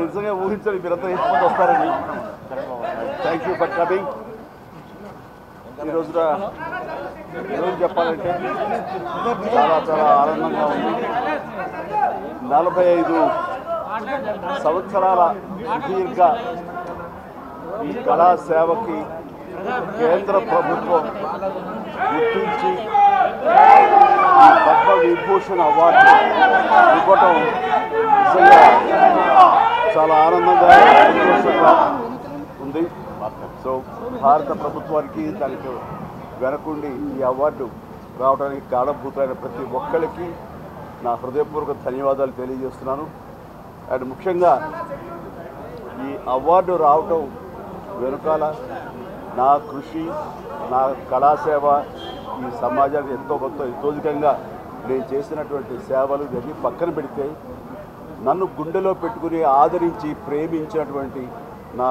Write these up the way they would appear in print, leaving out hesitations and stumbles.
నిజంగా ఊహించండి మీరంతా ఎంతమంది వస్తారని. Thank you for coming. ఈ రోజున ఈరోజు చెప్పాలంటే చాలా చాలా ఆనందంగా ఉంది. 45 సంవత్సరాల సుదీర్ఘ ఈ కళా సేవకి కేంద్ర ప్రభుత్వం గుర్తించి ఈ పద్మ విభూషణ్ అవార్డు ఇవ్వటం నిజంగా చాలా ఆనందంగా సంతోషంగా ఉంది. సో భారత ప్రభుత్వానికి దానికి వెనకుండి ఈ అవార్డు రావడానికి కారణభూతమైన ప్రతి ఒక్కరికి నా హృదయపూర్వక ధన్యవాదాలు తెలియజేస్తున్నాను. అండ్ ముఖ్యంగా ఈ అవార్డు రావటం వెనుకాల నా కృషి, నా కళాసేవ ఈ సమాజానికి ఎంతో కొంత ఇతోధికంగా నేను చేసినటువంటి సేవలు ఇవన్నీ పక్కన పెడితే నన్ను గుండెలో పెట్టుకుని ఆదరించి ప్రేమించినటువంటి నా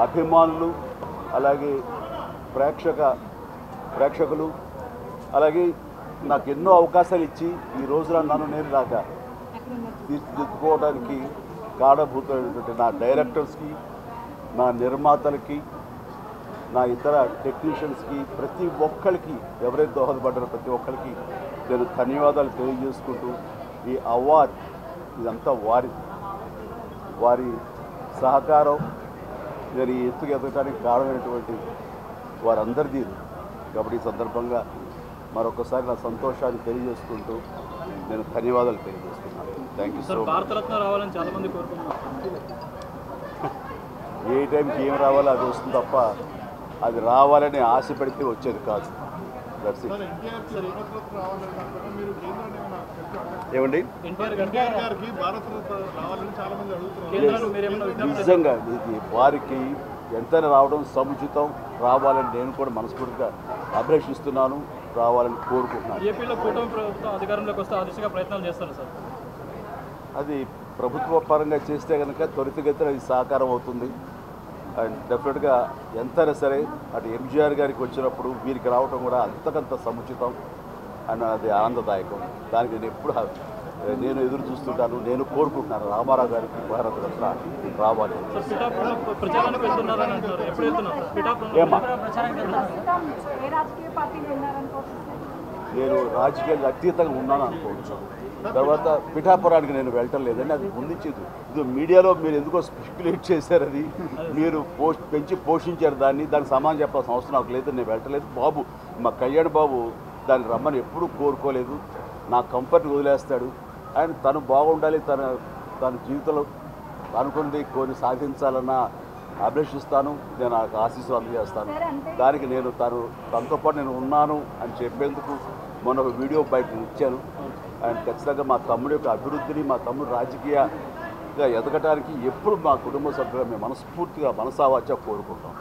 అభిమానులు, అలాగే ప్రేక్షకులు, అలాగే నాకు ఎన్నో అవకాశాలు ఇచ్చి ఈ రోజున నన్ను నేను దాకా తీర్చిదిద్దుకోవడానికి కారణభూతమైనటువంటి నా డైరెక్టర్స్కి, నా నిర్మాతలకి, నా ఇతర టెక్నీషియన్స్కి, ప్రతి ఒక్కరికి ఎవరైతే దోహదపడ్డారో ప్రతి ఒక్కరికి నేను ధన్యవాదాలు తెలియజేసుకుంటూ ఈ అవార్డు ఇదంతా వారి సహకారం నేను ఈ ఎత్తుకు ఎదగడానికి కారణమైనటువంటి వారందరిది. కాబట్టి ఈ సందర్భంగా మరొకసారి నా సంతోషాన్ని తెలియజేసుకుంటూ నేను ధన్యవాదాలు తెలియజేస్తున్నాను. Thank you so much. Bharat Ratna రావాలని చాలామంది కోరుకుంటున్నారు. ఏ టైంకి ఏం రావాలో అది వస్తుంది తప్ప అది రావాలని ఆశ పెడితే వచ్చేది కాదు. ఏమండి నిజంగా ఇది వారికి ఎంతైనా రావడం సముచితం, రావాలని నేను కూడా మనస్ఫూర్తిగా అభిలషిస్తున్నాను, రావాలని కోరుకుంటున్నాను. ఏపీలో కూటమి ప్రభుత్వం అధికారంలోకి వస్తే ఆ దిశగా ప్రయత్నాలు చేస్తారు సార్. అది ప్రభుత్వ పరంగా చేస్తే కనుక త్వరితగతిన అది సాకారం అవుతుంది. అండ్ డెఫినెట్గా ఎంతైనా సరే అటు ఎంజీఆర్ గారికి వచ్చినప్పుడు వీరికి రావడం కూడా అంతకంత సముచితం అండ్ అది ఆనందదాయకం. దానికి నేను ఎదురు చూస్తుంటాను, నేను కోరుకుంటున్నాను రామారావు గారికి భారతరత్న రావాలి. ఏమా నేను రాజకీయాలకు అతీతంగా ఉన్నాను అనుకోవచ్చు. తర్వాత పిఠాపురానికి నేను వెళ్ళటం లేదండి, అది ముందుంచేది. ఇది మీడియాలో మీరు ఎందుకో స్పెక్యులేట్ చేశారు, అది మీరు పెంచి పోషించారు దానికి సమానం చెప్పాల్సిన అవసరం నాకు లేదు. నేను వెళ్ళటలేదు. బాబు మా కళ్యాణ్ బాబు దాన్ని రమ్మని ఎప్పుడూ కోరుకోలేదు. నా కంఫర్ట్ని వదిలేస్తాడు. ఆయన తను బాగుండాలి, తన జీవితంలో అనుకున్నది కొన్ని సాధించాలన్న అభిలషిస్తాను. నేను నాకు ఆశీస్సులు అందజేస్తాను. దానికి నేను తనతో పాటు నేను ఉన్నాను అని చెప్పేందుకు మొన్న ఒక వీడియో బయట ఇచ్చాను. అండ్ ఖచ్చితంగా మా తమ్ముడి యొక్క అభివృద్ధిని, మా తమ్ముడు రాజకీయంగా ఎదగటానికి ఎప్పుడు మా కుటుంబ సభ్యులు మేము మనస్ఫూర్తిగా మనసావాచ కోరుకుంటాం.